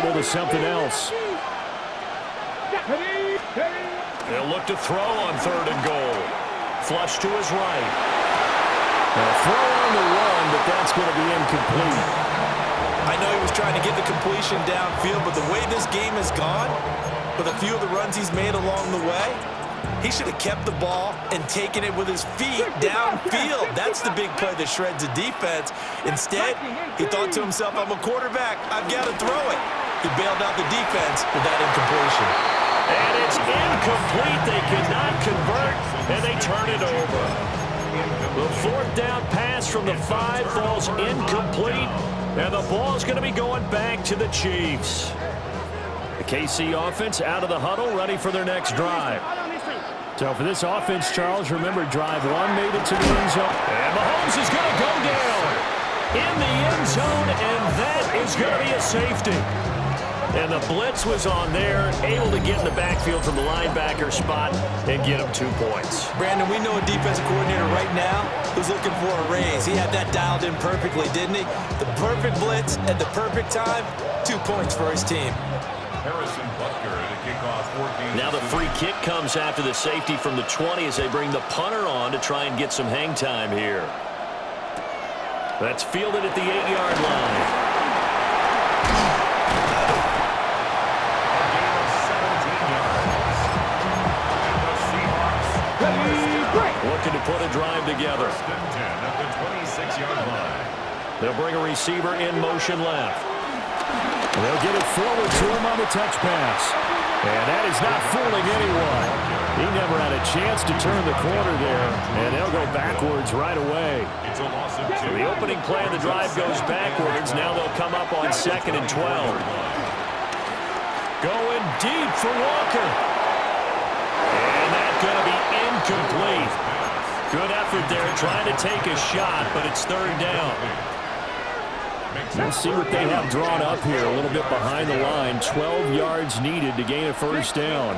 audible to something else. They'll look to throw on 3rd and goal. Flush to his right. Now throw on the run, but that's going to be incomplete. I know he was trying to get the completion downfield, but the way this game has gone, with a few of the runs he's made along the way, he should have kept the ball and taken it with his feet downfield. That's the big play that shreds the defense. Instead, he thought to himself, I'm a quarterback. I've got to throw it. He bailed out the defense with that incompletion. And it's incomplete. They could not convert, and they turn it over. The 4th down pass from the 5 falls incomplete, and the ball's going to be going back to the Chiefs. The KC offense out of the huddle, ready for their next drive. So for this offense, Charles, remember drive 1 made it to the end zone. And Mahomes is going to go down in the end zone, and that is going to be a safety. And the blitz was on there, able to get in the backfield from the linebacker spot and get him 2 points. Brandon, we know a defensive coordinator right now who's looking for a raise. He had that dialed in perfectly, didn't he? The perfect blitz at the perfect time, 2 points for his team. Now the free kick comes after the safety from the 20 as they bring the punter on to try and get some hang time here. That's fielded at the 8-yard line. Looking to put a drive together. They'll bring a receiver in motion left. They'll get it forward to him on the touch pass. And that is not fooling anyone. He never had a chance to turn the corner there, and they'll go backwards right away. So the opening play of the drive goes backwards. Now they'll come up on 2nd and 12. Going deep for Walker. And that's going to be incomplete. Good effort there trying to take a shot, but it's 3rd down. We'll see what they have drawn up here. A little bit behind the line. 12 yards needed to gain a 1st down.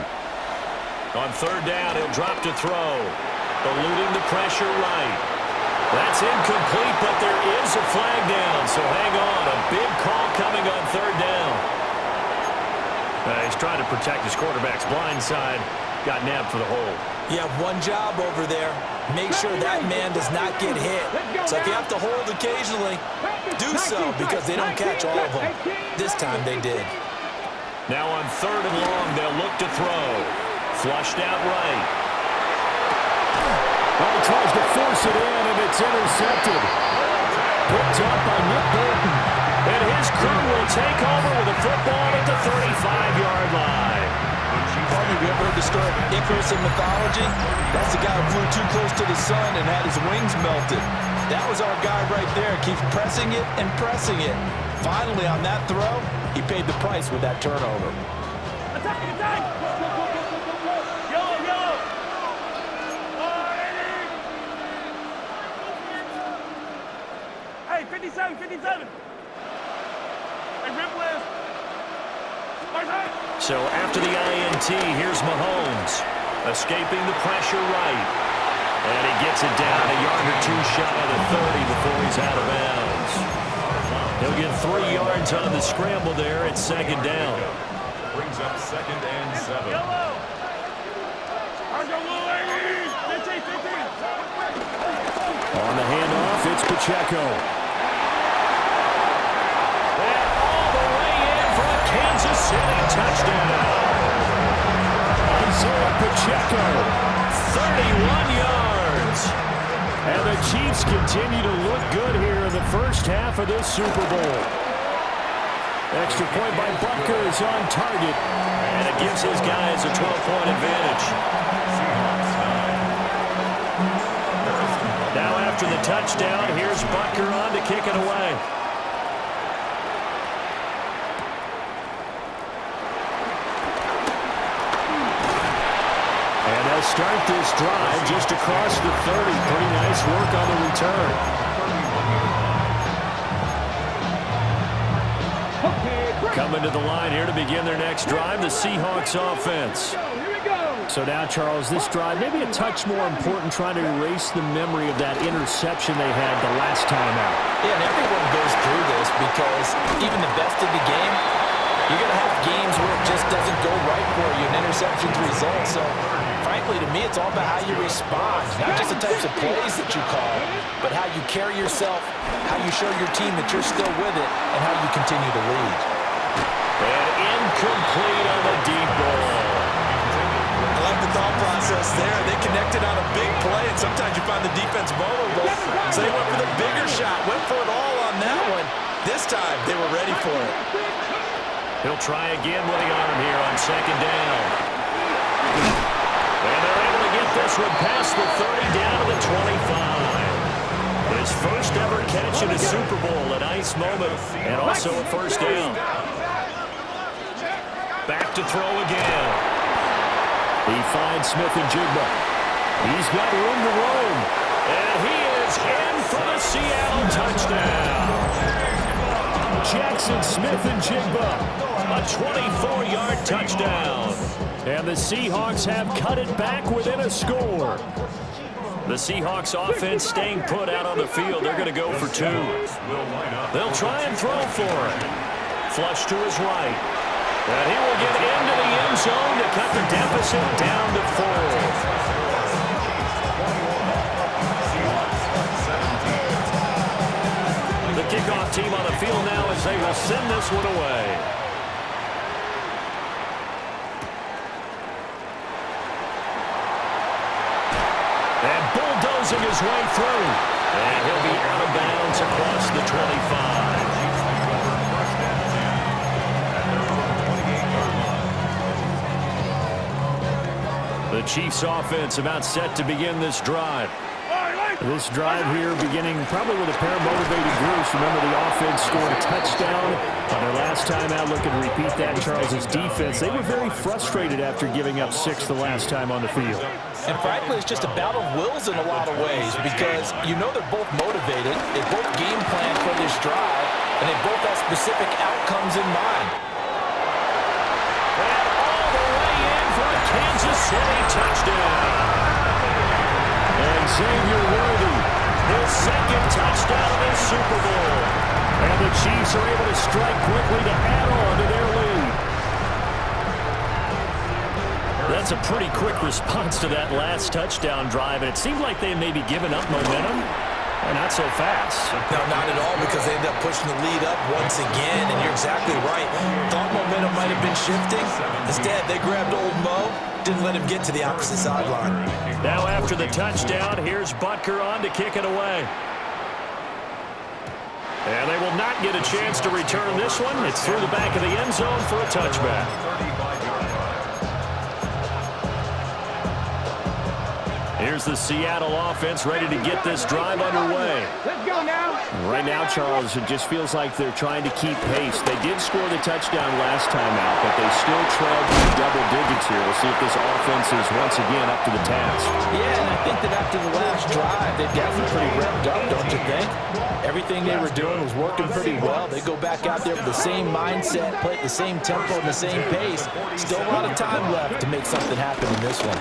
On 3rd down, he'll drop to throw. Eluding the pressure right. That's incomplete, but there is a flag down. So hang on. A big call coming on 3rd down. He's trying to protect his quarterback's blind side. Got nabbed for the hold. You have one job over there. Make sure that man does not get hit. So if you have to hold occasionally, do so because they don't catch all of them. This time they did. Now on 3rd and long, they'll look to throw. Flushed out right. He tries to force it in, and it's intercepted. Picked up by Nick Bolton. And his crew will take over with a football at the 35-yard line. Partner, have you ever heard the story of Icarus in mythology? That's the guy who flew too close to the sun and had his wings melted. That was our guy right there. Keeps pressing it and pressing it. Finally, on that throw, he paid the price with that turnover. Attack! Attack! Yellow! Yellow! Hey, 57! 57! Hey, rip left! So after the INT, here's Mahomes. Escaping the pressure right. And he gets it down a yard or 2 shy of the 30 before he's out of bounds. He'll get 3 yards on the scramble there at 2nd down. Brings up 2nd and 7. Yellow! On the handoff, it's Pacheco. Kansas City touchdown. Isaiah Pacheco. 31 yards. And the Chiefs continue to look good here in the first half of this Super Bowl. Extra point by Butker is on target. And it gives his guys a 12-point advantage. Now after the touchdown, here's Butker on to kick it away. Start this drive just across the 30. Pretty nice work on the return. Coming to the line here to begin their next drive, the Seahawks offense. So now, Charles, this drive maybe a touch more important, trying to erase the memory of that interception they had the last time out. Yeah, and everyone goes through this because even the best of the game, you doesn't go right for you, an interception's the result. So, frankly, to me, it's all about how you respond. Not just the types of plays that you call, but how you carry yourself, how you show your team that you're still with it, and how you continue to lead. And incomplete on the deep ball. I like the thought process there. They connected on a big play, and sometimes you find the defense vulnerable. So they went for the bigger shot, went for it all on that one. This time, they were ready for it. He'll try again with the arm here on second down. And they're able to get this one past the 30 down to the 25. His first ever catch in a Super Bowl, a nice moment, and also a first down. Back to throw again. He finds Smith-Njigba. He's got room to roam. And he is in for the Seattle touchdown. Jackson Smith-Njigba. A 24-yard touchdown. And the Seahawks have cut it back within a score. The Seahawks offense staying put out on the field. They're going to go for two. They'll try and throw for it. Flush to his right. And he will get into the end zone to cut the deficit down to 4. The kickoff team on the field now as they will send this one away. And bulldozing his way through. And he'll be out of bounds across the 25. The Chiefs offense about set to begin this drive. This drive here beginning probably with a pair of motivated groups. Remember, the offense scored a touchdown on their last time out. Looking to repeat that. Charles's defense, they were very frustrated after giving up 6 the last time on the field. And frankly, it's just a battle of wills in a lot of ways because you know they're both motivated. They both game plan for this drive, and they both have specific outcomes in mind. And all the way in for a Kansas City touchdown. And Xavier Worthy, His second touchdown in the Super Bowl. and the Chiefs are able to strike quickly to add on to their lead. That's a pretty quick response to that last touchdown drive, and it seemed like they may be giving up momentum. Not so fast. No, not at all, because they ended up pushing the lead up once again, and you're exactly right. Thought momentum might have been shifting. Instead, they grabbed old Mo, didn't let him get to the opposite sideline. Now after the touchdown, here's Butker on to kick it away. And they will not get a chance to return this one. It's through the back of the end zone for a touchback. Here's the Seattle offense ready to get this drive underway. Let's go now. Right now, Charles, it just feels like they're trying to keep pace. They did score the touchdown last time out, but they still trailed by double digits here. We'll see if this offense is once again up to the task. Yeah, and I think that after the last drive, they've gotten pretty revved up, don't you think? Everything they were doing was working pretty well. They go back out there with the same mindset, play at the same tempo and the same pace. Still a lot of time left to make something happen in this one.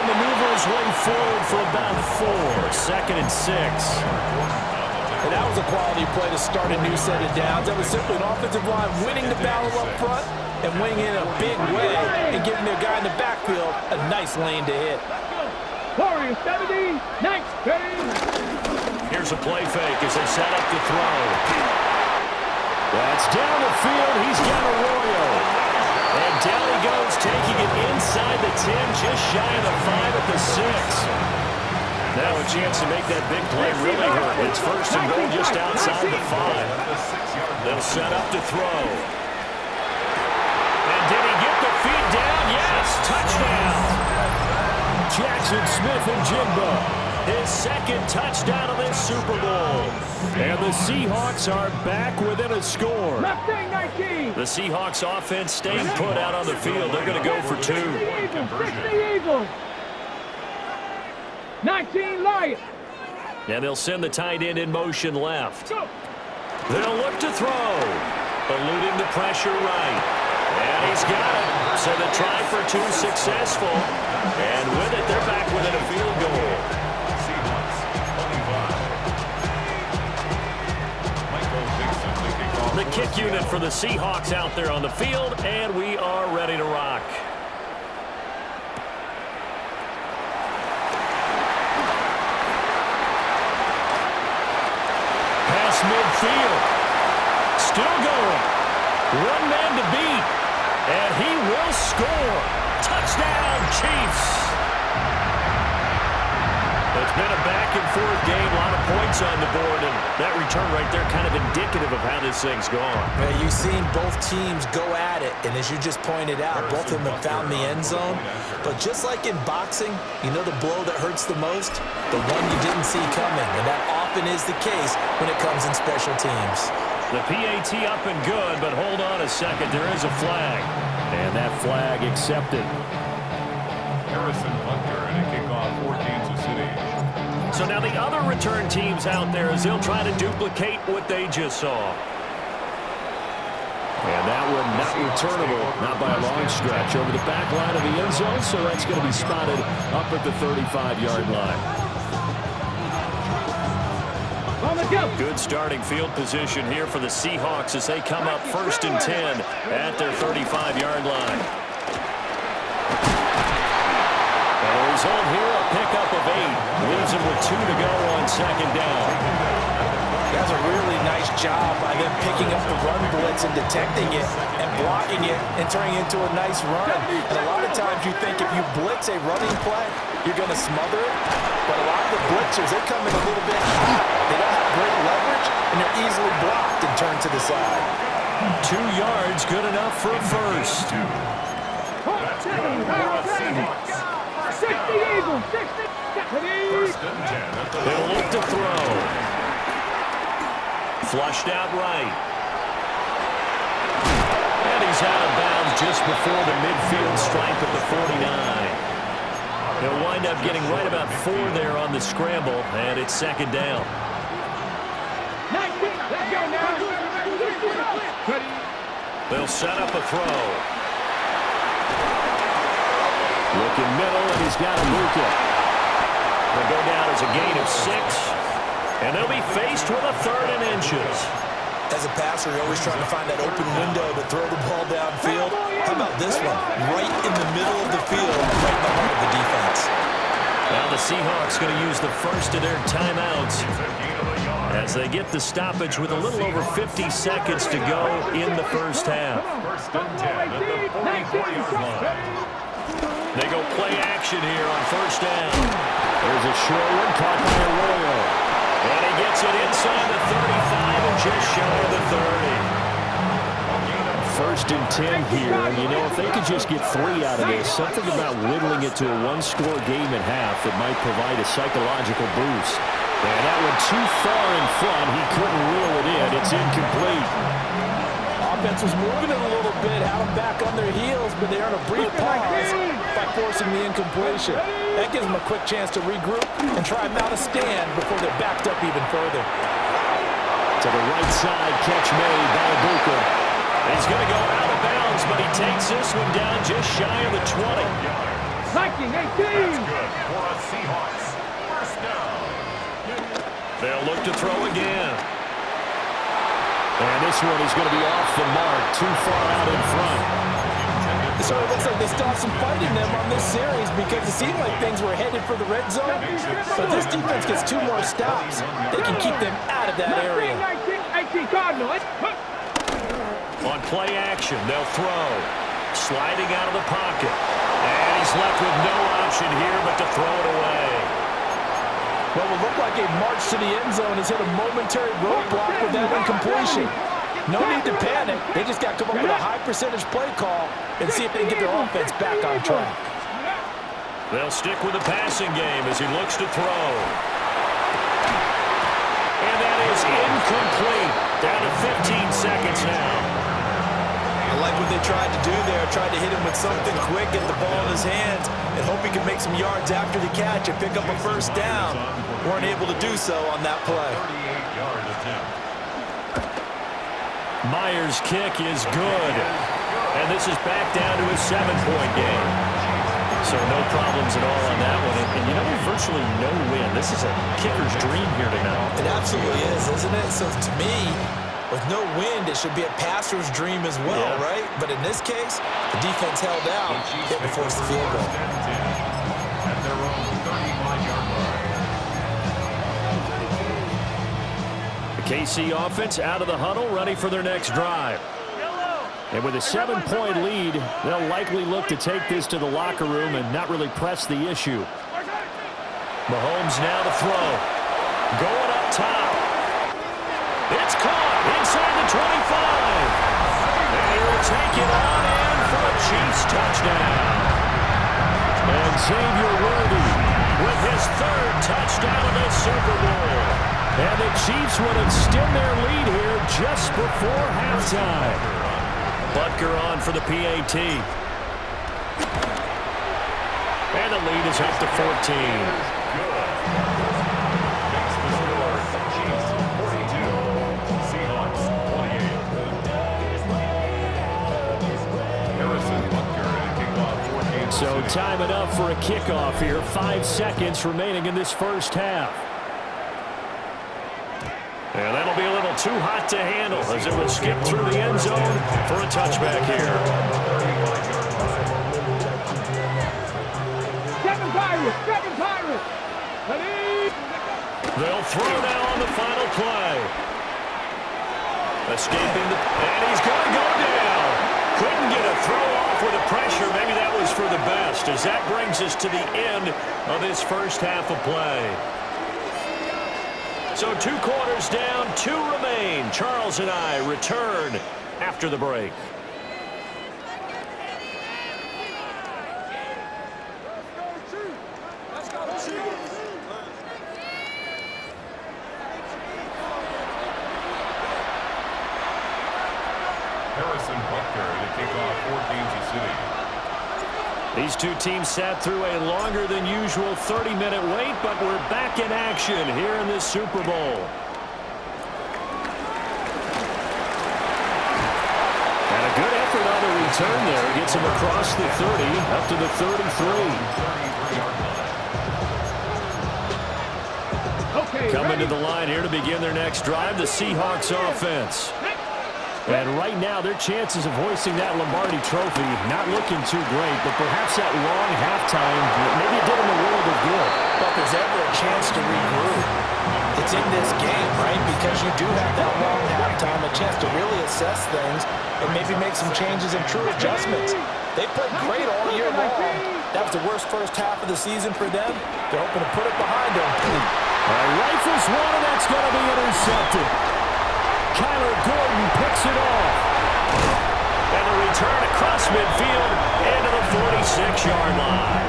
Maneuver his way forward for about 4. 2nd and 6. And that was a quality play to start a new set of downs. That was simply an offensive line winning the battle up front and winning in a big way and giving their guy in the backfield a nice lane to hit. Warriors 70, nice. Here's a play fake as they set up the throw. That's down the field. He's got Arroyo. And down he goes, taking it inside the 10, just shy of the 5 at the 6. Now a chance to make that big play really hurt. It's 1st and goal just outside the 5. They'll set up to throw. And did he get the feet down? Yes, touchdown. Jackson Smith-Njigba. His second touchdown of this Super Bowl. And the Seahawks are back within a score. Mustang 19. The Seahawks offense staying put out on the field. They're going to go for 2. 60 Eagles. 19 Lions. And they'll send the tight end in motion left. They'll look to throw. Eluding the pressure right. And he's got it. So the try for 2 successful. And with it, they're back within a field goal. The kick unit for the Seahawks out there on the field, and we are ready to rock. Pass midfield. Still going. One man to beat. And he will score. Touchdown, Cheifs. It's been a back-and-forth game, a lot of points on the board, and that return right there kind of indicative of how this thing's gone. Yeah, you've seen both teams go at it, and as you just pointed out, both of them have found the end zone. But just like in boxing, you know the blow that hurts the most? The one you didn't see coming, and that often is the case when it comes in special teams. The PAT up and good, but hold on a second. There is a flag. And that flag accepted. Harrison Hunter and a kickoff for Kansas City. So now the other return teams out there as they'll try to duplicate what they just saw. And that one not returnable, not by a long stretch, over the back line of the end zone, so that's going to be spotted up at the 35-yard line. Good starting field position here for the Seahawks as they come up 1st and 10 at their 35-yard line. And the result here, a pickup of 8. Leaves them with 2 to go on 2nd down. That's a really nice job by them picking up the run blitz and detecting it and blocking it and turning it into a nice run. And a lot of times you think if you blitz a running play, you're going to smother it. But a lot of the blitzers, they come in a little bit hot. They don't have great leverage, and they're easily blocked and turned to the side. 2 yards, good enough for a first. 60 Eagles, 60. 1st and 10 at the They'll look to throw. Flushed out right. And he's out of bounds just before the midfield stripe at the 49. He'll wind up getting right about 4 there on the scramble, and it's 2nd down. 19, let's go now. They'll set up a throw. Looking middle, and he's got a Luka. They'll go down as a gain of 6, and they'll be faced with a 3rd and inches. As a passer, you're always trying to find that open window to throw the ball downfield. How about this one? Right in the middle of the field, right in the heart of the defense. Now the Seahawks going to use the first of their timeouts as they get the stoppage with a little over 50 seconds to go in the first half. 1st and 10 at the 44-yard line. They go play action here on 1st down. There's a short one caught by Arroyo. And he gets it inside the 35 and just shy of the 30. 1st and 10 here, and you know, if they could just get 3 out of this, something about whittling it to a 1-score game at half that might provide a psychological boost. And that one too far in front. He couldn't reel it in. It's incomplete. Offense was moving it a little bit, had them back on their heels, but they earned a brief pause by forcing the incompletion. That gives them a quick chance to regroup and try and mount a stand before they're backed up even further. To the right side, catch made by Ibuka. He's going to go out of bounds, but he takes this one down just shy of the 20. Viking 18. That's good for a Seahawks. 1st down. They'll look to throw again. And this one is going to be off the mark, too far out in front. So it looks like they still have some fight in them on this series because it seemed like things were headed for the red zone. But this defense gets 2 more stops. They can keep them out of that area. 19, Cardinal. On play action, they'll throw. Sliding out of the pocket. And he's left with no option here but to throw it away. What will look like a march to the end zone has hit a momentary roadblock with that incompletion. No need to panic. They just got to come up with a high percentage play call and see if they can get their offense back on track. They'll stick with the passing game as he looks to throw. And that is incomplete. Down to 15 seconds now. I like what they tried to do there. Tried to hit him with something quick, get the ball in his hands, and hope he could make some yards after the catch and pick up a 1st down. Weren't able to do so on that play. 38-yard attempt. Myers' kick is good. And this is back down to a 7-point game. So no problems at all on that one. And you know, virtually no win. This is a kicker's dream here tonight. It absolutely is, isn't it? So to me, With no wind, it should be a passer's dream as well, right? But in this case, the defense held out, yet to force the field goal. At their own 35-yard line. The KC offense out of the huddle, ready for their next drive. And with a 7-point lead, they'll likely look to take this to the locker room and not really press the issue. Mahomes now to throw. Going up top. It's caught inside the 25. And he will take it on in for a Chiefs touchdown. And Xavier Worthy with his 3rd touchdown of this Super Bowl. And the Chiefs would extend their lead here just before halftime. Butker on for the PAT. And the lead is up to 14. Makes the score Chiefs 42, Seahawks 28. Harrison Butker and a kickoff for Kansas So City. time it up for a kickoff here. 5 seconds remaining in this first half. And that'll be a little too hot to handle as it will skip through the end zone for a touchback here. Seven Pirates. Ready? They'll throw now on the final play. Escaping the... And he's going to go down. Couldn't get a throw off with the pressure. Maybe that was for the best as that brings us to the end of this first half of play. So 2 quarters down, 2 remain. Charles and I return after the break. Harrison Butker to kick off for Kansas City. These 2 teams sat through a longer than usual 30-minute wait, but we're back in action here in this Super Bowl. And a good effort on the return there. Gets him across the 30, up to the 33. Okay, Coming ready? to the line here to begin their next drive, the Seahawks offense. And right now, their chances of hoisting that Lombardi trophy not looking too great, but perhaps that long halftime, maybe it did them a world of good. But if there's ever a chance to regroup, it's in this game, right? Because you do have that long halftime, a chance to really assess things and maybe make some changes and true adjustments. They played great all year long. That was the worst first half of the season for them. They're hoping to put it behind them. Rifles one, and that's going to be intercepted. Kyler Gordon picks it off. And a return across midfield into the 46-yard line.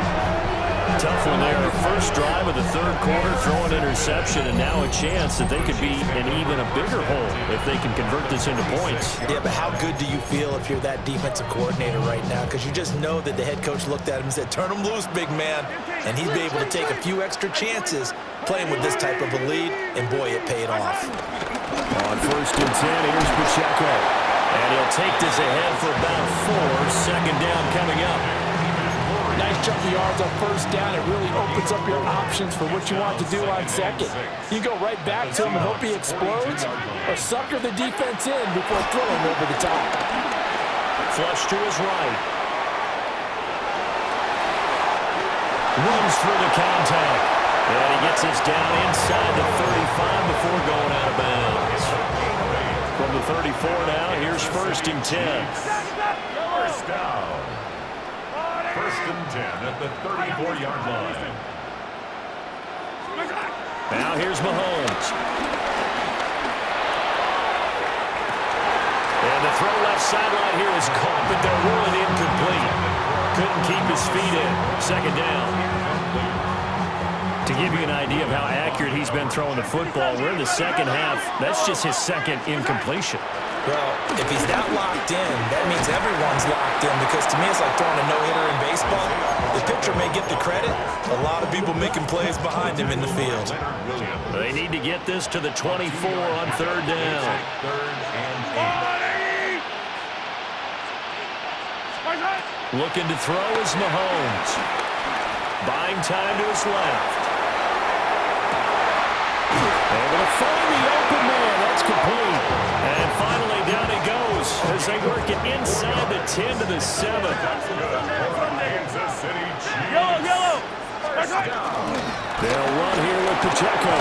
Tough one there. First drive of the 3rd quarter, throw an interception, and now a chance that they could be in even a bigger hole if they can convert this into points. Yeah, but how good do you feel if you're that defensive coordinator right now? Because you just know that the head coach looked at him and said, turn him loose, big man. And he'd be able to take a few extra chances playing with this type of a lead, and boy, it paid off. On 1st and 10, here's Pacheco. And he'll take this ahead for about 4. Second down coming up. Nice chunk of yards on 1st down. It really opens up your options for what you want to do on 2nd. You go right back to him and hope he explodes, or sucker the defense in before throwing over the top. Flush to his right. Runs through the contact. And he gets this down inside the 35 before going out of bounds. From the 34 now, here's 1st and 10. First down. 1st and 10 at the 34-yard line. Now here's Mahomes. And the throw left sideline here is caught, but they're ruling incomplete. Couldn't keep his feet in. Second down. To give you an idea of how accurate he's been throwing the football, we're in the second half. That's just his 2nd incompletion. Well, if he's that locked in, that means everyone's locked in, because to me it's like throwing a no-hitter in baseball. The pitcher may get the credit, a lot of people making plays behind him in the field. They need to get this to the 24 on 3rd down. 3rd and 8. Looking to throw is Mahomes. Buying time to his left. Able to find the open man. That's complete. And they work it inside the 10 to the 7. Kansas City Chiefs. Yellow. They'll run here with Pacheco.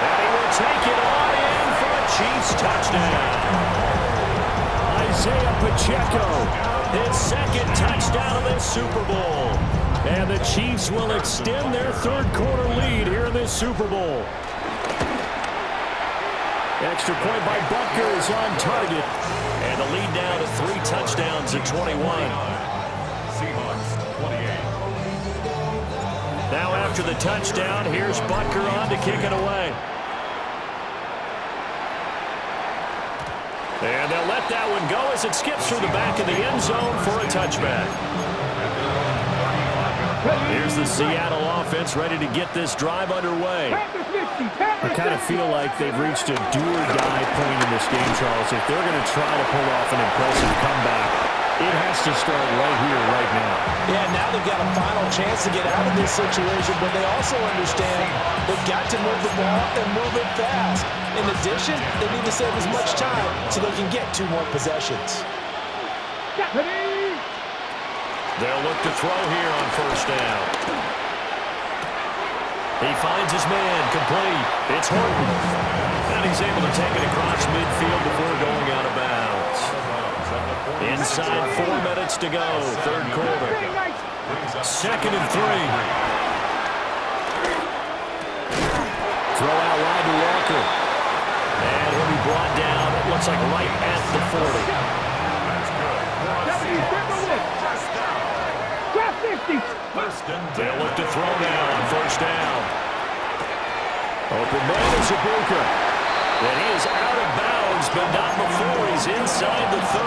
And he will take it on in for a Chiefs touchdown. Isaiah Pacheco. His second touchdown of this Super Bowl. And the Chiefs will extend their third-quarter lead here in this Super Bowl. Extra point by Butker is on target. And the lead down to 3 touchdowns at 21. Seahawks 28. Now after the touchdown, here's Butker on to kick it away. And they'll let that one go as it skips through the back of the end zone for a touchback. Here's the Seattle offense ready to get this drive underway. I kind of feel like they've reached a do-or-die point in this game, Charles. If they're going to try to pull off an impressive comeback, it has to start right here, right now. Yeah, now they've got a final chance to get out of this situation, but they also understand they've got to move the ball and move it fast. In addition, they need to save as much time so they can get 2 more possessions. They'll look to throw here on first down. He finds his man, complete. It's Horton. And he's able to take it across midfield before going out of bounds. Inside 4 minutes to go, third quarter. 2nd and 3. Throw out wide to Walker. And he'll be brought down, it looks like right at the 40. They'll look to throw now on first down. Open man is Ibuka. And he is out of bounds, but not before he's inside the 30.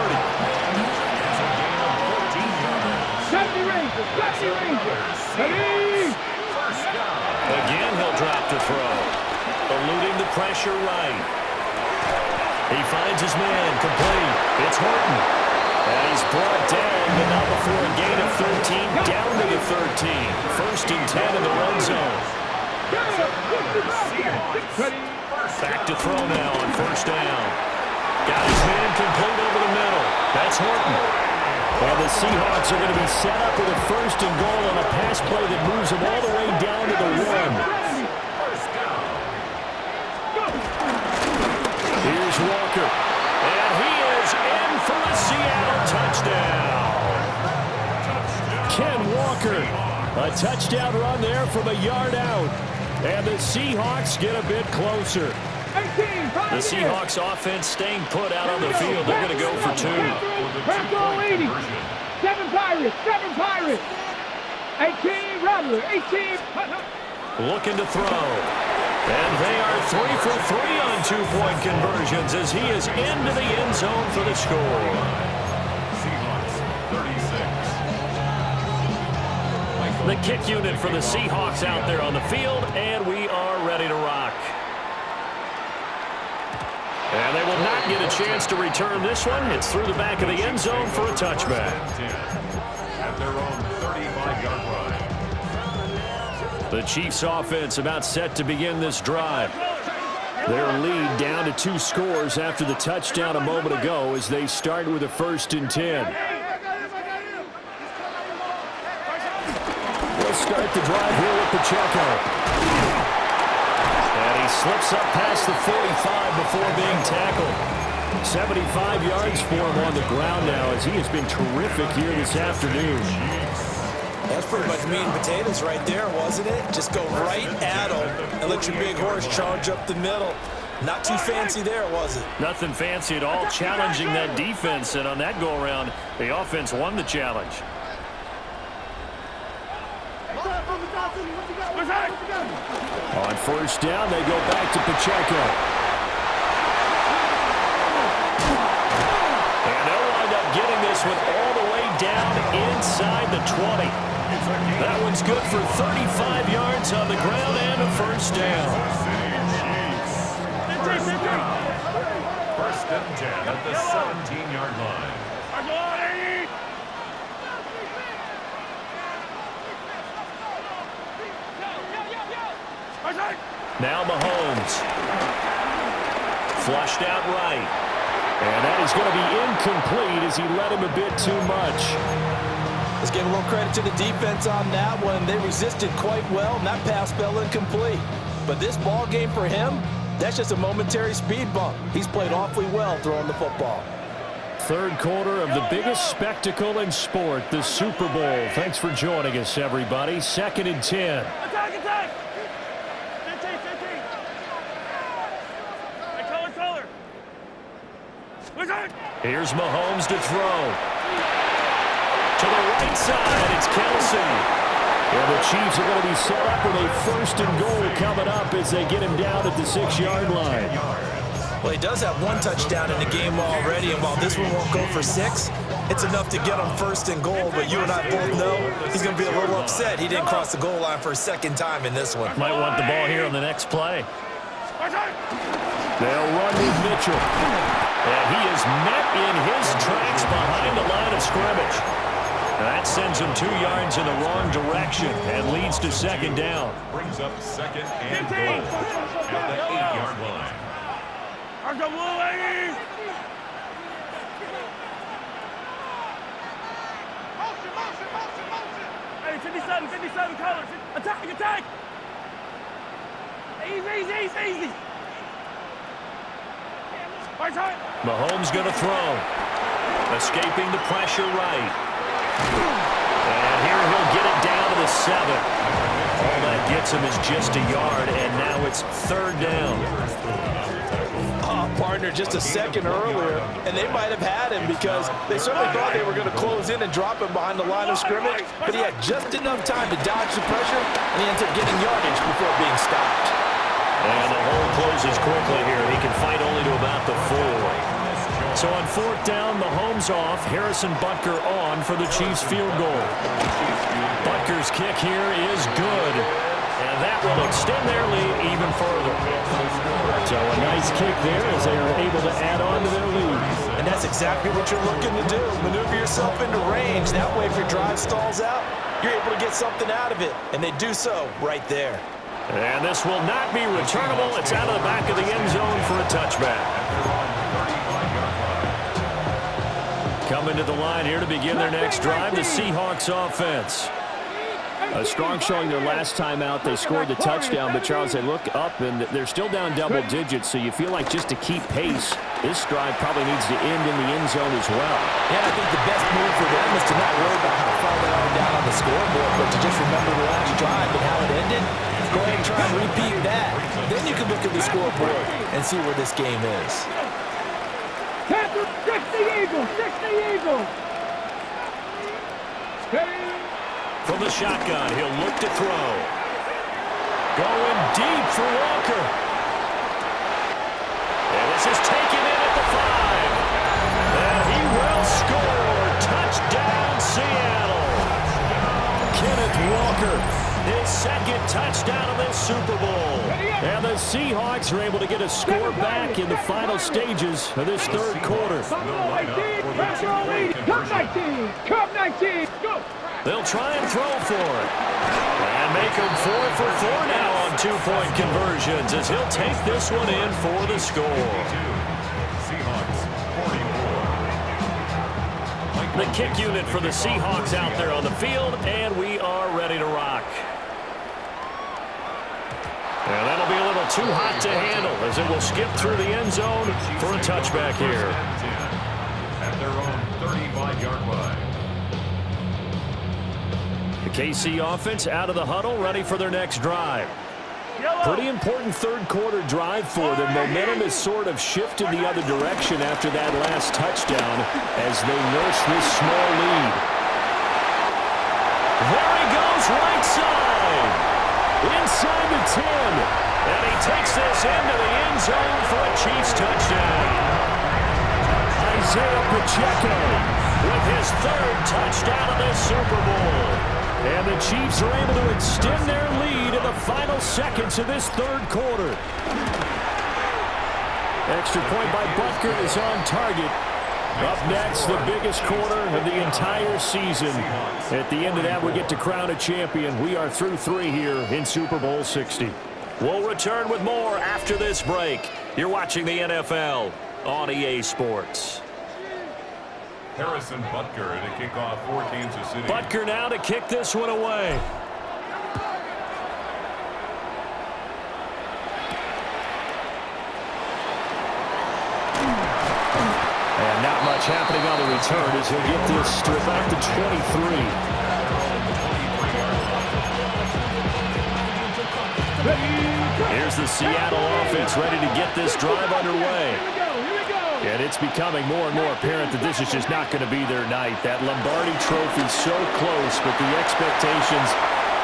Again, he'll drop to throw. Eluding the pressure right. He finds his man, complete. It's Horton. And he's brought down, but not before a gain of 13, down to the 13. 1st and 10 in the red zone. Back to throw now on first down. Got his man complete over the middle. That's Horton. And the Seahawks are going to be set up with a 1st and goal on a pass play that moves them all the way down to the 1. Here's Walker. And he is in for the Seattle touchdown. Ken Walker. A touchdown run there from a yard out. And the Seahawks get a bit closer. The Seahawks offense staying put out on the field. They're going to go for 2. 7 Pirates. 18 Rattler. 18. Looking to throw. And they are 3 for 3 on 2-point conversions as he is into the end zone for the score. Seahawks 36. The kick unit for the Seahawks out there on the field, and we are ready to rock. And they will not get a chance to return this one. It's through the back of the end zone for a touchback. At their own 35-yard line. The Chiefs offense about set to begin this drive. Their lead down to 2 scores after the touchdown a moment ago as they start with a 1st and 10. We'll start the drive here with Pacheco. And he slips up past the 45 before being tackled. 75 yards for him on the ground now as he has been terrific here this afternoon. That's pretty much meat and potatoes right there, wasn't it? Just go right at him and let your big horse charge up the middle. Not too fancy there, was it? Nothing fancy at all, challenging that defense, and on that go-around, the offense won the challenge. On first down, they go back to Pacheco. And they'll wind up getting this one all the way down inside the 20. That one's good for 35 yards on the ground and a first down. 1st and 10 at the 17-yard line. Now Mahomes. Flushed out right. And that is going to be incomplete as he led him a bit too much. Let's give a little credit to the defense on that one. They resisted quite well, and that pass fell incomplete. But this ball game for him, that's just a momentary speed bump. He's played awfully well throwing the football. Third quarter of the biggest spectacle in sport, the Super Bowl. Thanks for joining us, everybody. 2nd and 10. Attack, attack! 15, 15. Hey, color. Here's Mahomes to throw. To the right side, it's Kelsey. And the Chiefs are going to be set up with a 1st and goal coming up as they get him down at the 6-yard line. Well, he does have 1 touchdown in the game already, and while this one won't go for 6, it's enough to get him 1st and goal. But you and I both know he's going to be a little upset he didn't cross the goal line for a 2nd time in this one. Might want the ball here on the next play. They'll run with Mitchell. And he is met in his tracks behind the line of scrimmage. That sends him 2 yards in the wrong direction and leads to 2nd down. Brings up 2nd and goal at the 8-yard line. Hey, 57 colors. Attack! Easy. Mahomes going to throw. Escaping the pressure right. And here he'll get it down to the 7. All that gets him is just a yard, and now it's 3rd down. Partner, just a second earlier, and they might have had him because they certainly thought they were going to close in and drop him behind the line of scrimmage, but he had just enough time to dodge the pressure, and he ends up getting yardage before being stopped. And the hole closes quickly here. He can fight only to about the 4. So on 4th down, Mahomes off, Harrison Butker on for the Chiefs field goal. Butker's kick here is good, and that will extend their lead even further. So a nice kick there as they are able to add on to their lead. And that's exactly what you're looking to do. Maneuver yourself into range. That way, if your drive stalls out, you're able to get something out of it. And they do so right there. And this will not be returnable. It's out of the back of the end zone for a touchback. Coming to the line here to begin their next drive, the Seahawks offense. A strong showing their last time out. They scored the touchdown, but Charles, they look up and they're still down double digits, so you feel like just to keep pace, this drive probably needs to end in the end zone as well. Yeah, I think the best move for them is to not worry about how far they are down on the scoreboard, but to just remember the last drive and how it ended. Go ahead and try and repeat that. Then you can look at the scoreboard and see where this game is. 60 Eagles. From the shotgun, he'll look to throw. Going deep for Walker. And this is taken in at the 5. And he will score. Touchdown, Seattle. Kenneth Walker, his 2nd touchdown of this Super Bowl. And the Seahawks are able to get a score back in the final stages of this 3rd quarter. Cup 19, go! They'll try and throw for it. And make him 4 for 4 now on 2-point conversions as he'll take this one in for the score. Seahawks 44. The kick unit for the Seahawks out there on the field, and we are ready to rock. And that'll be a little too hot to handle as it will skip through the end zone for a touchback here. At their own 35-yard line. The KC offense out of the huddle, ready for their next drive. Pretty important 3rd quarter drive for them. Momentum has sort of shifted the other direction after that last touchdown as they nurse this small lead. There he goes, right side. Inside the 10. And he takes this into the end zone for a Chiefs touchdown. Isaiah Pacheco with his 3rd touchdown of this Super Bowl. And the Chiefs are able to extend their lead in the final seconds of this 3rd quarter. Extra point by Butker is on target. Up next, the biggest quarter of the entire season. At the end of that, we get to crown a champion. We are through 3 here in Super Bowl 60. We'll return with more after this break. You're watching the NFL on EA Sports. Harrison Butker to kick off for Kansas City. Butker now to kick this one away. And not much happening on the return as he'll get this to about the 23. Here's the Seattle offense ready to get this drive underway. And it's becoming more and more apparent that this is just not going to be their night. That Lombardi trophy so close, but the expectations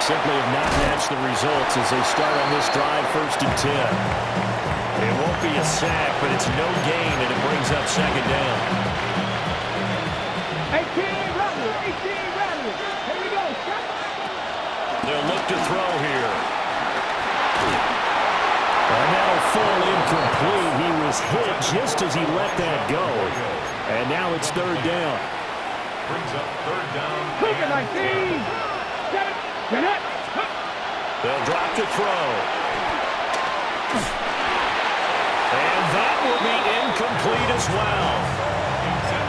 simply have not matched the results as they start on this drive 1st and 10. It won't be a sack, but it's no gain, and it brings up 2nd down. 18 rattle, 18 rattle. Here we go. They'll look to throw here. And that'll fall incomplete. He was hit just as he let that go. And now it's 3rd down. Brings up 3rd down. Cougar 19. Get it. They'll drop to throw. And that will be incomplete as well.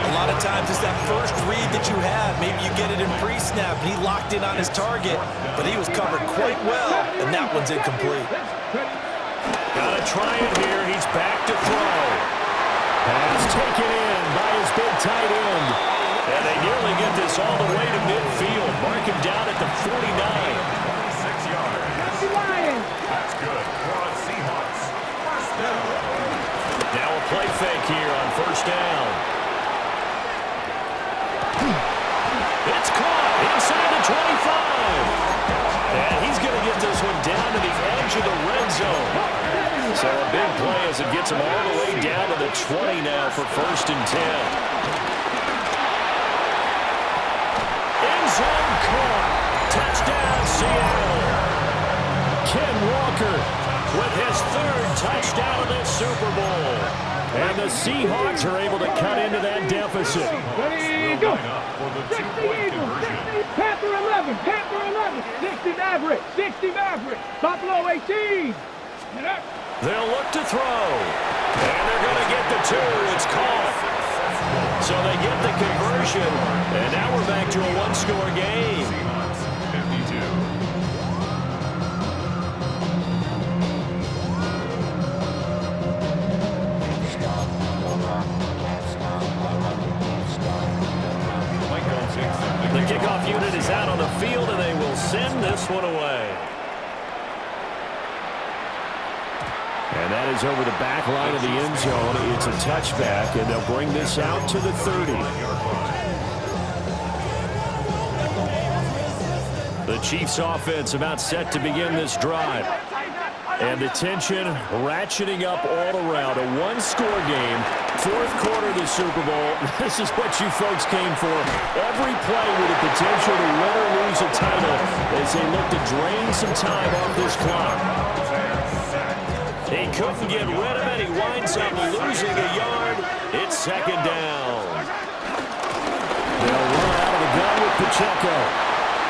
A lot of times it's that first read that you have. Maybe you get it in pre-snap, and he locked in on his target, but he was covered quite well, and that one's incomplete. Gotta try it here. He's back to throw. Pass taken in by his big tight end. And they nearly get this all the way to midfield. Mark him down at the 49. 6 yards. That's the Lions. That's good for the Seahawks. 1st down. Now a play fake here on 1st down. It's caught inside the 25. And he's going to get this one down to the edge of the red zone. So a big play as it gets him all the way down to the 20 now for 1st and 10. End zone caught. Touchdown, Seattle. Ken Walker with his 3rd touchdown of this Super Bowl. And the Seahawks are able to cut into that deficit. Ready, go. For the 60 2-point Eagles. conversion. 60. Panther 11. Panther 11. 60 Maverick. 60 Maverick. Buffalo 18. Get up. They'll look to throw. And they're going to get the 2. It's caught. So they get the conversion. And now we're back to a 1-score game. Seahawks 52. The kickoff unit is out on the field, and they will send this one away. And that is over the back line of the end zone. It's a touchback, and they'll bring this out to the 30. The Chiefs offense about set to begin this drive. And the tension ratcheting up all around. A 1-score game, 4th quarter of the Super Bowl. This is what you folks came for. Every play with the potential to win or lose a title as they look to drain some time off this clock. He couldn't get rid of it. He winds up losing a yard. It's 2nd down. They'll run out of the gun with Pacheco.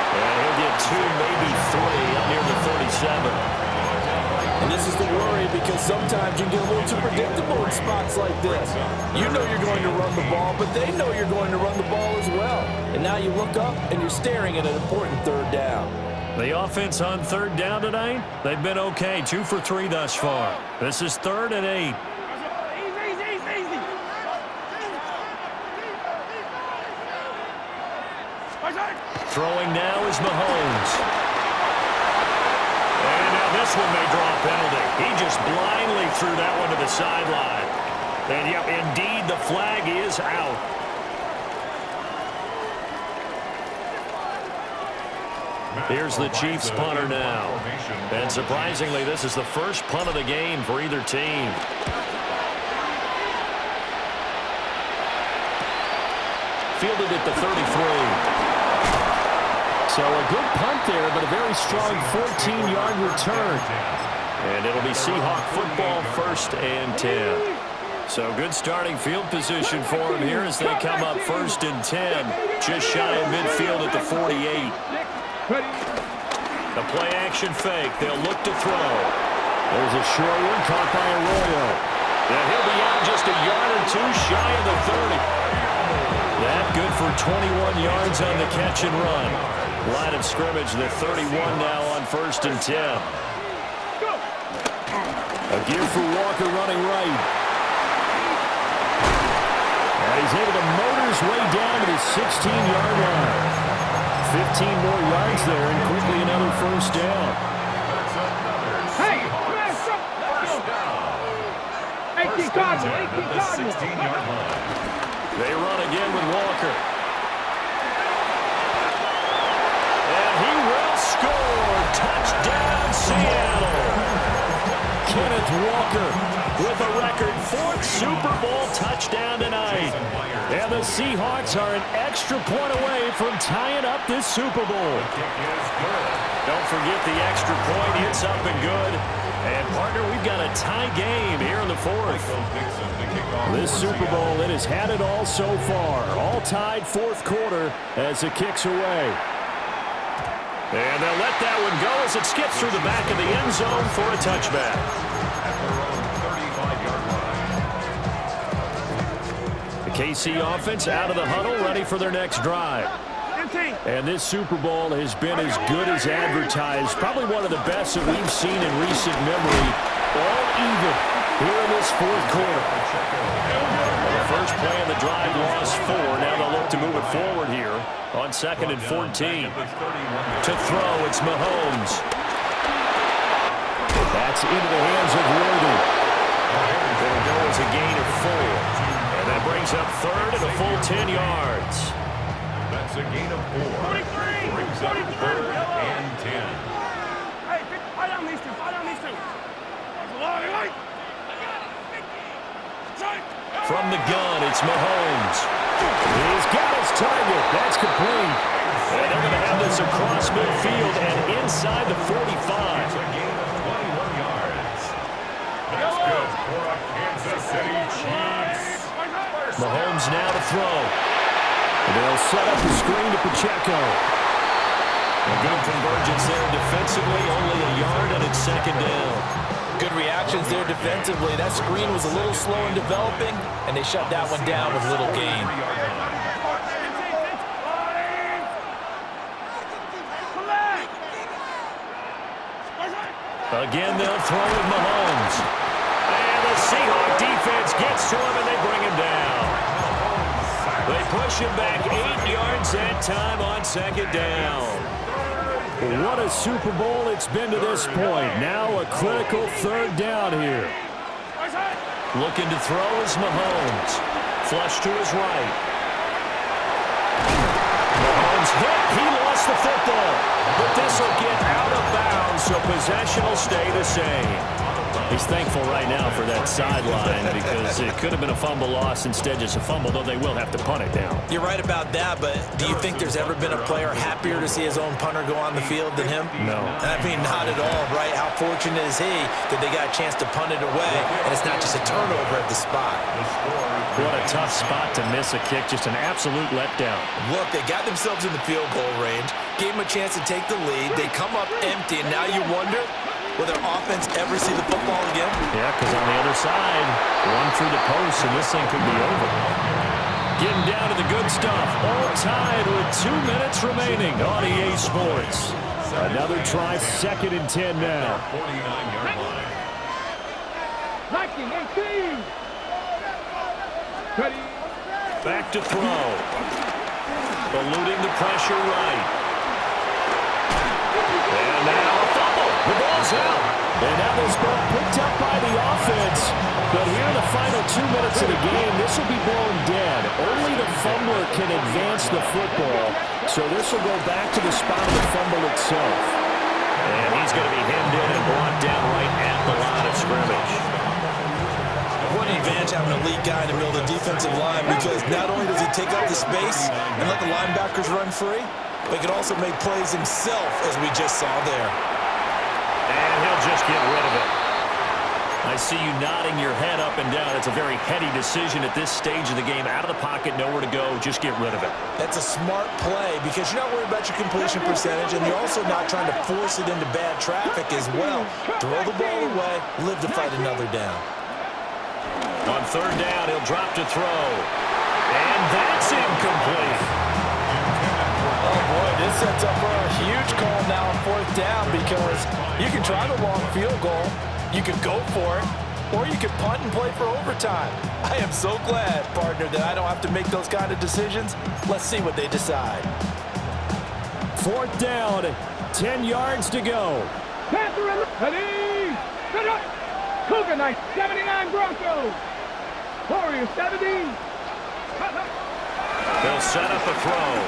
And he'll get 2, maybe 3 up near the 37. And this is the worry because sometimes you get a little too predictable in spots like this. You know you're going to run the ball, but they know you're going to run the ball as well. And now you look up and you're staring at an important 3rd down. The offense on 3rd down tonight, they've been okay. 2 for 3 thus far. This is 3rd and 8. Easy. Throwing now is Mahomes. And now this one may draw a penalty. He just blindly threw that one to the sideline. And, yep, indeed, the flag is out. Here's the Chiefs punter now. And surprisingly, this is the first punt of the game for either team. Fielded at the 33. So a good punt there, but a very strong 14-yard return. And it'll be Seahawk football 1st and 10. So good starting field position for them here as they come up 1st and 10. Just shy of midfield at the 48. The play action fake. They'll look to throw. There's a short one caught by Arroyo. And he'll be out just a yard or two shy of the 30. That good for 21 yards on the catch and run. Line of scrimmage, the 31 now on 1st and 10. A give for Walker running right. And he's able to motor his way down to the 16-yard line. 15 more yards there and quickly another first down. Hey, man, 18 Cardinals. 16-yard line. They run again with Walker. And he will score. Touchdown, Seattle. Kenneth Walker with a record 4th Super Bowl touchdown tonight. And the Seahawks are an extra point away from tying up this Super Bowl. Don't forget the extra point. It's up and good. And, partner, we've got a tie game here in the 4th. This Super Bowl, it has had it all so far. All tied 4th quarter as it kicks away. And they'll let that one go as it skips through the back of the end zone for a touchback. At their own 35-yard line. The KC offense out of the huddle, ready for their next drive. And this Super Bowl has been as good as advertised. Probably one of the best that we've seen in recent memory. All even here in this 4th quarter. Well, the first play of the drive lost 4. Now they'll look to move it forward here on 2nd and 14. To throw, it's Mahomes. That's into the hands of Worthy. It'll go as a gain of 4. And that brings up 3rd and a full 10 yards. That's a gain of 4. Brings up 3rd and 10. Hey, fight on these two. That's a lot of light. From the gun, it's Mahomes. He's got his target. That's complete. And they're going to have this across midfield and inside the 45. It's a gain of 21 yards. That's good for a Kansas City Chiefs. Mahomes now to throw. They'll set up the screen to Pacheco. A good convergence there defensively, only a yard, and it's 2nd down. Good reactions there defensively. That screen was a little slow in developing, and they shut that one down with little gain. Again, they'll throw with Mahomes. And the Seahawks defense gets to him, and they bring him down. They push him back 8 yards that time on 2nd down. What a Super Bowl it's been to this point. Now a critical 3rd down here. Looking to throw is Mahomes. Flush to his right. Mahomes hit. He lost the football. But this will get out of bounds, so possession will stay the same. He's thankful right now for that sideline because it could have been a fumble loss, instead just a fumble, though they will have to punt it down. You're right about that, but do you think there's ever been a player happier to see his own punter go on the field than him? No. I mean, not at all, right? How fortunate is he that they got a chance to punt it away, and it's not just a turnover at the spot. What a tough spot to miss a kick, just an absolute letdown. Look, they got themselves in the field goal range, gave them a chance to take the lead, they come up empty, and now you wonder, will their offense ever see the football again? Yeah, because on the other side, one through the post, and this thing could be over. Getting down to the good stuff. All tied with 2 minutes remaining on EA Sports. Another try, 2nd and 10 now. 49-yard line. 19, 18. Ready. Back to throw. Eluding the pressure right. And now a fumble. The ball's out. And now this ball picked up by the offense. But here in the final 2 minutes of the game, this will be blown dead. Only the fumbler can advance the football. So this will go back to the spot of the fumble itself. And he's going to be hemmed in and brought down right at the line of scrimmage. What an advantage having an elite guy in the middle of the defensive line, because not only does he take up the space and let the linebackers run free, but he can also make plays himself, as we just saw there. And he'll just get rid of it. I see you nodding your head up and down. It's a very heady decision at this stage of the game. Out of the pocket, nowhere to go. Just get rid of it. That's a smart play because you're not worried about your completion percentage, and you're also not trying to force it into bad traffic as well. Throw the ball away, live to fight another down. On third down, he'll drop to throw. And that's incomplete. Oh, boy, this sets up for a huge call now on fourth down because you can try the long field goal, you can go for it, or you can punt and play for overtime. I am so glad, partner, that I don't have to make those kind of decisions. Let's see what they decide. Fourth down, 10 yards to go. Panther in the... Ready! Set up! Cougar Knight, 79 Broncos! Warriors, 70! They'll set up a throw.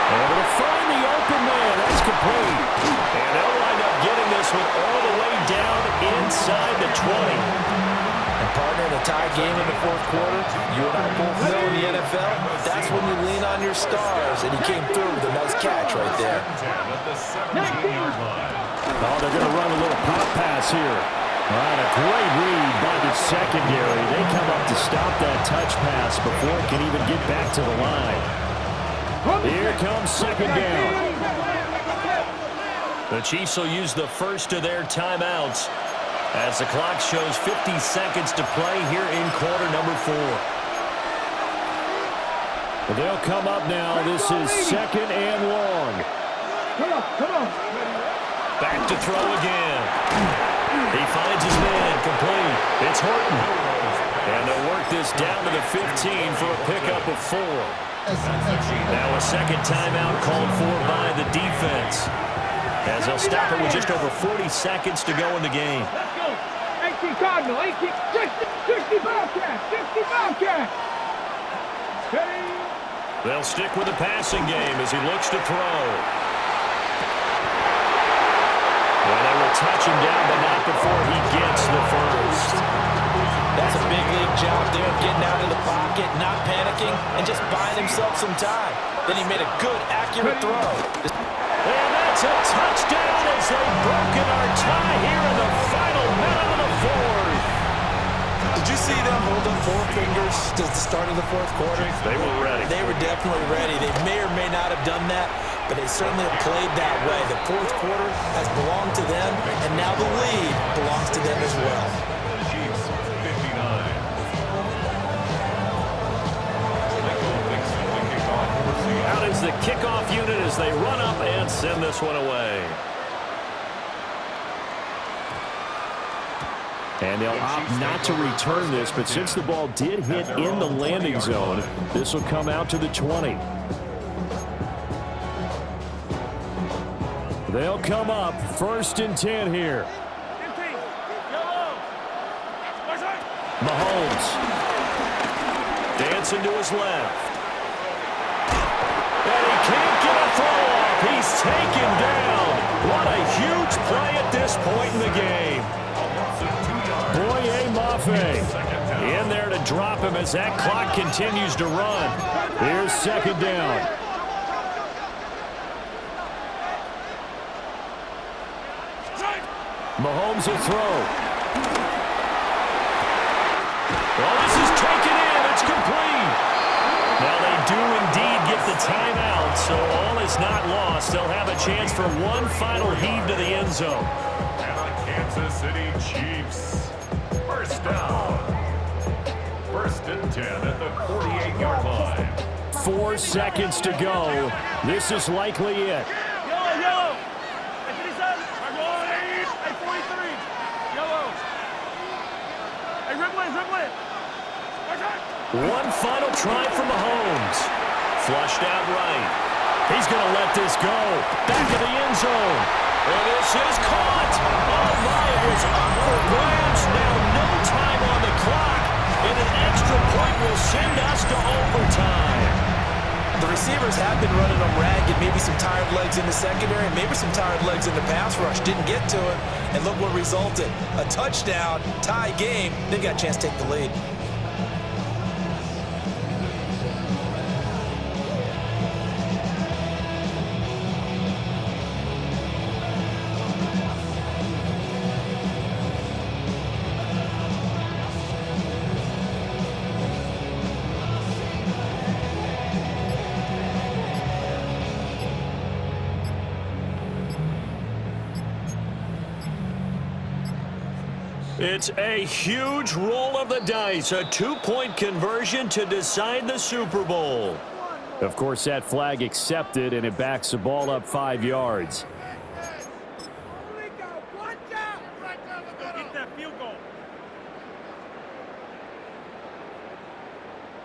Able to find the open man. That's complete. And they'll wind up getting this one all the way down inside the 20. And partner, in a tie game in the fourth quarter, you and I both know in the NFL, that's when you lean on your stars, and he came through with a nice catch right there. Oh, they're going to run a little pop pass here. All right, a great read by the secondary. They come up to stop that touch pass before it can even get back to the line. Here comes second down. The Chiefs will use the first of their timeouts as the clock shows 50 seconds to play here in quarter number 4. They'll come up now. This is second and long. Come on. Back to throw again. He finds his man complete. It's Horton. And they'll work this down to the 15 for a pickup of 4. Now a second timeout called for by the defense, as they'll stop it with just over 40 seconds to go in the game. Let's go. 18 Cardinal, 18, 60 Bobcat, 60 Bobcat. Ready? They'll stick with the passing game as he looks to throw. Well, they will touch him down, but not before he gets the first. That's a big league job there of getting out of the pocket, not panicking, and just buying himself some time. Then he made a good, accurate throw. And that's a touchdown as they've broken our tie here in the final minute of the fourth. Did you see them hold up 4 fingers to the start of the fourth quarter? They were ready. They were definitely ready. They may or may not have done that, but they certainly have played that way. The fourth quarter has belonged to them, and now the lead belongs to them as well. Chiefs 59. Out is the kickoff unit as they run up and send this one away. And they'll opt not to return this, but since the ball did hit in the landing zone, this will come out to the 20. They'll come up first and 10 here. Mahomes. Dancing to his left. And he can't get a throw off. He's taken down. What a huge play at this point in the game. Boye Mafe In there to drop him as that clock continues to run. Here's second down. Mahomes will throw. Well, this is taken in. It's complete. Now they do indeed get the timeout, so all is not lost. They'll have a chance for one final heave to the end zone. And the Kansas City Chiefs. First down. First and 10 at the 48-yard line. 4 seconds to go. This is likely it. Yellow. Hey, 57. I'm going 8. Hey, 43. Yellow. Hey, ripple it. One final try for Mahomes. Flushed out right. He's going to let this go. Back of the end zone. And this is caught. Oh, my, it was up for grabs. Now no time on the clock. And an extra point will send us to overtime. The receivers have been running them ragged. Maybe some tired legs in the secondary, maybe some tired legs in the pass rush. Didn't get to it. And look what resulted. A touchdown, tie game. They've got a chance to take the lead. It's a huge roll of the dice, a 2-point conversion to decide the Super Bowl. Of course, that flag accepted, and it backs the ball up 5 yards.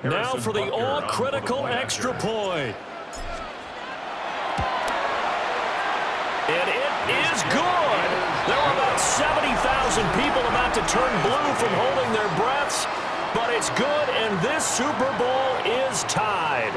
Now for the all-critical extra point. And it is good. There were about 70,000 people about to turn blue from holding their breaths, but it's good, and this Super Bowl is tied.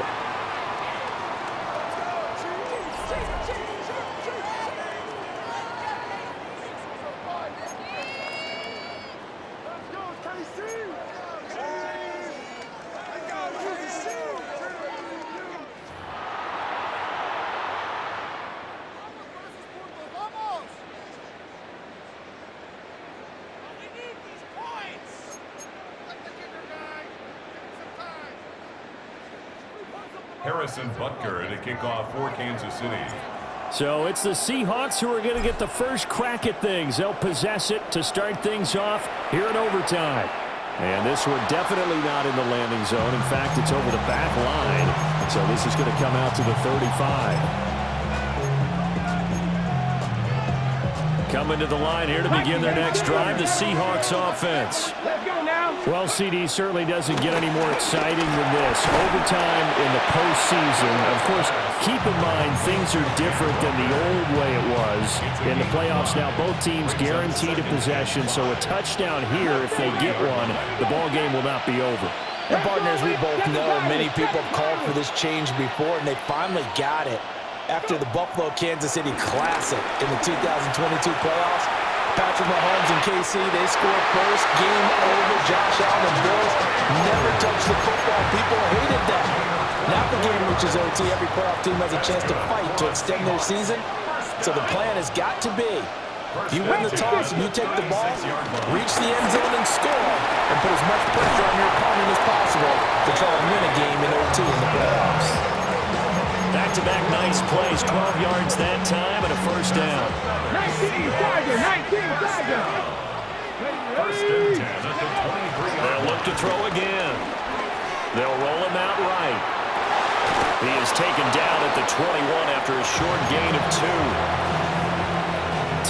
Harrison Butker to kick off for Kansas City. So it's the Seahawks who are going to get the first crack at things. They'll possess it to start things off here in overtime. And this one definitely not in the landing zone. In fact, it's over the back line. So this is going to come out to the 35. Coming to the line here to begin their next drive, the Seahawks offense. Let's go now. Well, CD certainly doesn't get any more exciting than this. Overtime in the postseason. Of course, keep in mind things are different than the old way it was. In the playoffs now, both teams guaranteed a possession, so a touchdown here, if they get one, the ball game will not be over. And partners, we both know many people have called for this change before, and they finally got it. After the Buffalo-Kansas City Classic in the 2022 playoffs, Patrick Mahomes and KC, they scored first. Game over. Josh Allen and Bills never touched the football. People hated that. Now the game reaches OT. Every playoff team has a chance to fight to extend their season. So the plan has got to be, you win the toss and you take the ball, reach the end zone and score, and put as much pressure on your opponent as possible to try to win a game in OT in the playoffs. Back-to-back nice plays, 12 yards that time, and a first down. 19 Tiger, 19 Tiger. First and 10 at the 23. They'll look to throw again. They'll roll him out right. He is taken down at the 21 after a short gain of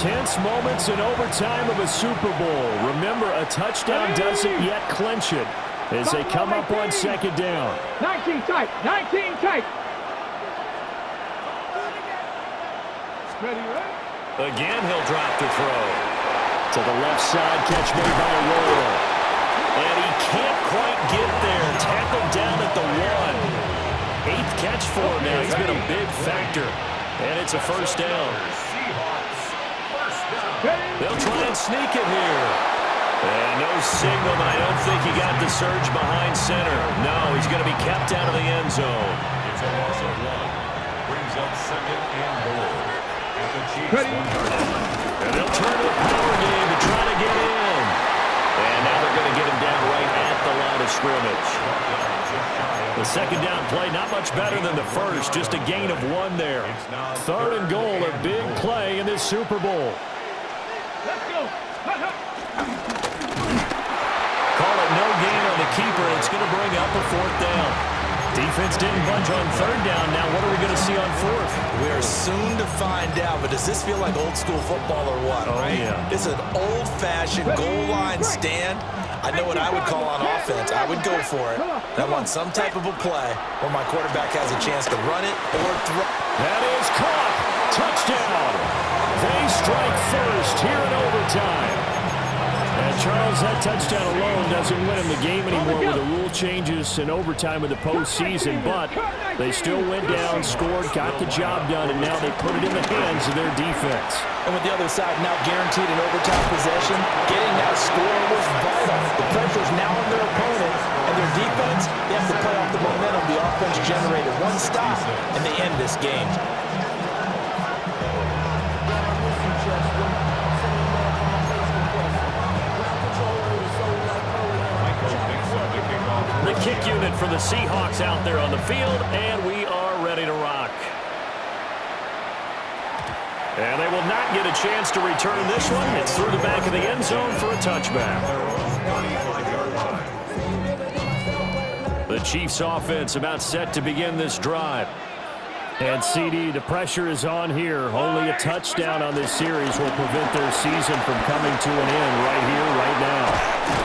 2. Tense moments in overtime of a Super Bowl. Remember, a touchdown doesn't yet clinch it as they come up on second down. 19 tight, 19 tight. Ready, right? Again, he'll drop to throw. To the left side, catch made by a roll. And he can't quite get there. Tackled down at the 1. 8th catch for him now. He's been a big factor. And it's a first down. Seahawks. First down. They'll try and sneak it here. And no signal, but I don't think he got the surge behind center. No, he's going to be kept out of the end zone. It's a loss of 1. Brings up second and goal. At the Cheifs 1-yard line. And they'll turn to a power game to try to get in. And now they're going to get him down right at the line of scrimmage. The second down play, not much better than the first, just a gain of 1 there. Third and goal, a big play in this Super Bowl. Let's go. Call it no gain on the keeper. It's going to bring up a 4th down. Defense didn't budge on 3rd down. Now what are we going to see on 4th? We are soon to find out, but does this feel like old school football or what? Oh, right? yeah. It's an old-fashioned goal line stand. I know what I would call on offense. I would go for it. I want some type of a play where my quarterback has a chance to run it or throw. That is caught. Touchdown. They strike first here in overtime. And Charles, that touchdown alone doesn't win him the game anymore with the rule changes in overtime of the postseason, but they still went down, scored, got the job done, and now they put it in the hands of their defense. And with the other side now guaranteed an overtime possession, getting that score was vital. The pressure's now on their opponent, and their defense, they have to play off the momentum the offense generated. One stop, and they end this game. The kick unit for the Seahawks out there on the field, and we are ready to rock. And they will not get a chance to return this one. It's through the back of the end zone for a touchback. The Chiefs offense about set to begin this drive. And CD, the pressure is on here. Only a touchdown on this series will prevent their season from coming to an end right here, right now.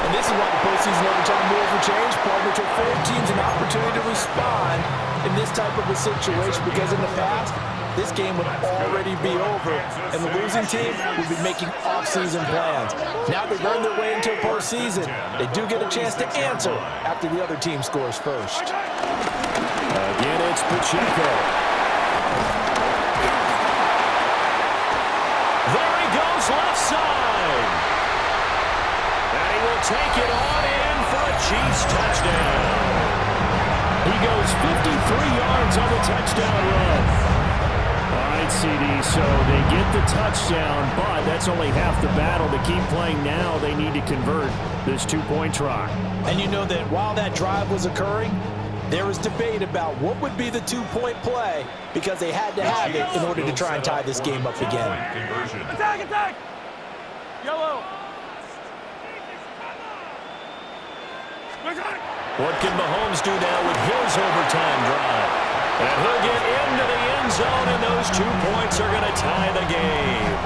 And this is why the postseason overtime rules will change, partner, to afford teams an opportunity to respond in this type of a situation, because in the past, this game would already be over, and the losing team would be making off-season plans. Now they've earned their way into a postseason. They do get a chance to answer after the other team scores first. Again, it's Pacheco. There he goes, left side. And he will take it on in for a Chiefs touchdown. He goes 53 yards on the touchdown run. All right, CD, so they get the touchdown, but that's only half the battle. To keep playing now, they need to convert this two-point try. And you know that while that drive was occurring, there was debate about what would be the two-point play, because they had to have it in order to try and tie this game up again. Attack, attack! Yellow. What can Mahomes do now with his overtime drive? And he'll get into the end zone, and those 2 points are going to tie the game.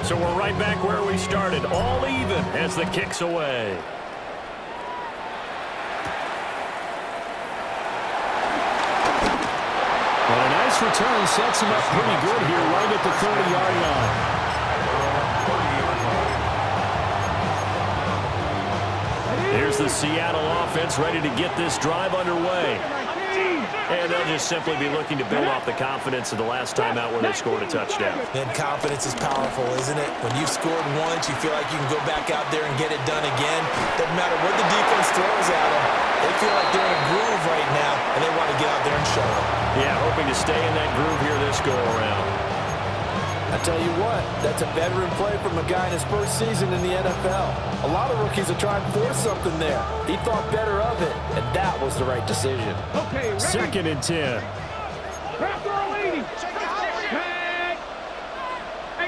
So we're right back where we started, all even as the kick's away. And a nice return sets him up pretty good here right at the 30-yard line. Here's the Seattle offense ready to get this drive underway. And they'll just simply be looking to build off the confidence of the last time out where they scored a touchdown. And confidence is powerful, isn't it? When you've scored once, you feel like you can go back out there and get it done again. Doesn't matter what the defense throws at them. They feel like they're in a groove right now, and they want to get out there and show it. Yeah, hoping to stay in that groove here this go-around. I tell you what, that's a veteran play from a guy in his first season in the NFL. A lot of rookies are trying to force something there. He thought better of it, and that was the right decision. Okay, ready? 2nd and 10. Trap throw 80. Tag.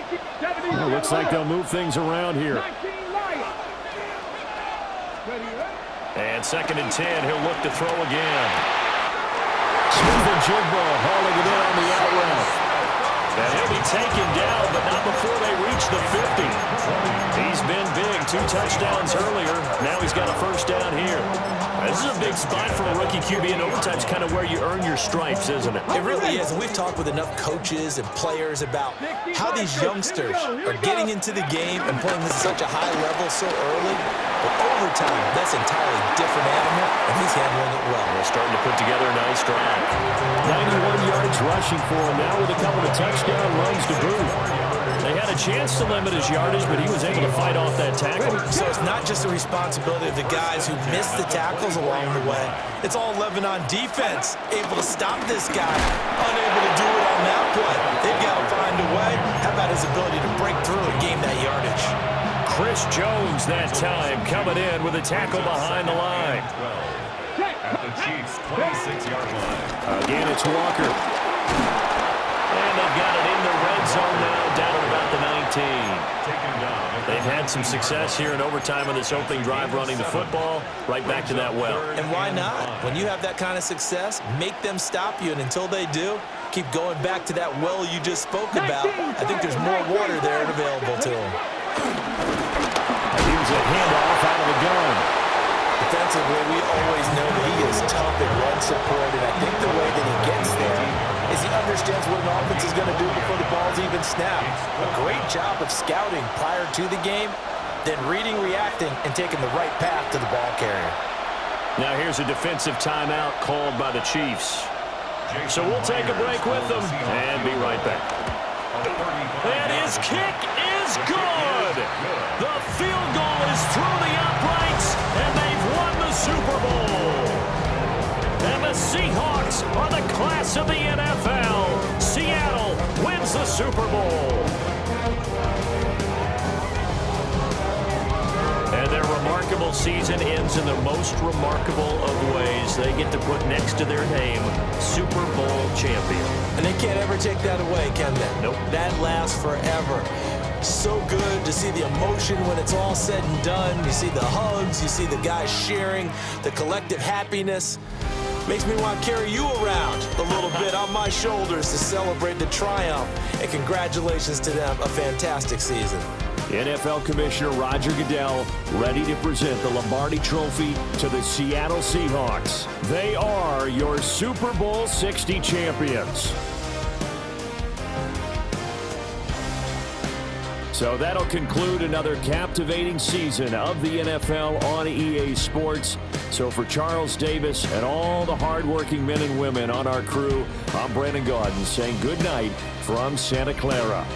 18, 70. Well, looks like they'll move things around here. 19 Lions. Ready, ready? And 2nd and 10, he'll look to throw again. Smith and Jigbo hauling it in on the out route. And he'll be taken down, but not before they reach the 50. He's been big, 2 touchdowns earlier. Now he's got a first down here. This is a big spot for a rookie QB, and overtime's kind of where you earn your stripes, isn't it? It really is, and we've talked with enough coaches and players about how these youngsters are getting into the game and playing at such a high level so early. But overtime, that's an entirely different animal, and he's handling it well. They're starting to put together a nice drive. 91 yards rushing for him now with a couple of touchdown runs to boot. They had a chance to limit his yardage, but he was able to fight off that tackle. So it's not just the responsibility of the guys who missed the tackles along the way. It's all Lebanon defense, able to stop this guy, unable to do it on that play. They've got to find a way. How about his ability to break through and gain that yardage? Chris Jones that time coming in with a tackle behind the line. At the Chiefs' 26-yard line. Again, it's Walker. And they've got it in the red zone now, down at about the 19. They've had some success here in overtime on this opening drive running the football right back to that well. And why not? When you have that kind of success, make them stop you, and until they do, keep going back to that well you just spoke about. I think there's more water there and available to them. Here's a handoff out of the gun. Defensively, we always know that he is tough and run support, and I think the way that he gets there is he understands what an offense is going to do before the ball's even snapped. A great job of scouting prior to the game, then reading, reacting, and taking the right path to the ball carrier. Now here's a defensive timeout called by the Chiefs. So we'll take a break with them and be right back. And his kick is good. The field goal is through the uprights, and they've won the Super Bowl. And the Seahawks are the class of the NFL. Seattle wins the Super Bowl. And their remarkable season ends in the most remarkable of ways. They get to put next to their name, Super Bowl champion. And they can't ever take that away, can they? Nope. That lasts forever. So good to see the emotion when it's all said and done. You see the hugs, you see the guys sharing, the collective happiness. Makes me want to carry you around a little bit on my shoulders to celebrate the triumph. And congratulations to them, a fantastic season. NFL Commissioner Roger Goodell ready to present the Lombardi Trophy to the Seattle Seahawks. They are your Super Bowl 60 champions. So that'll conclude another captivating season of the NFL on EA Sports. So for Charles Davis and all the hardworking men and women on our crew, I'm Brandon Gaudin saying good night from Santa Clara.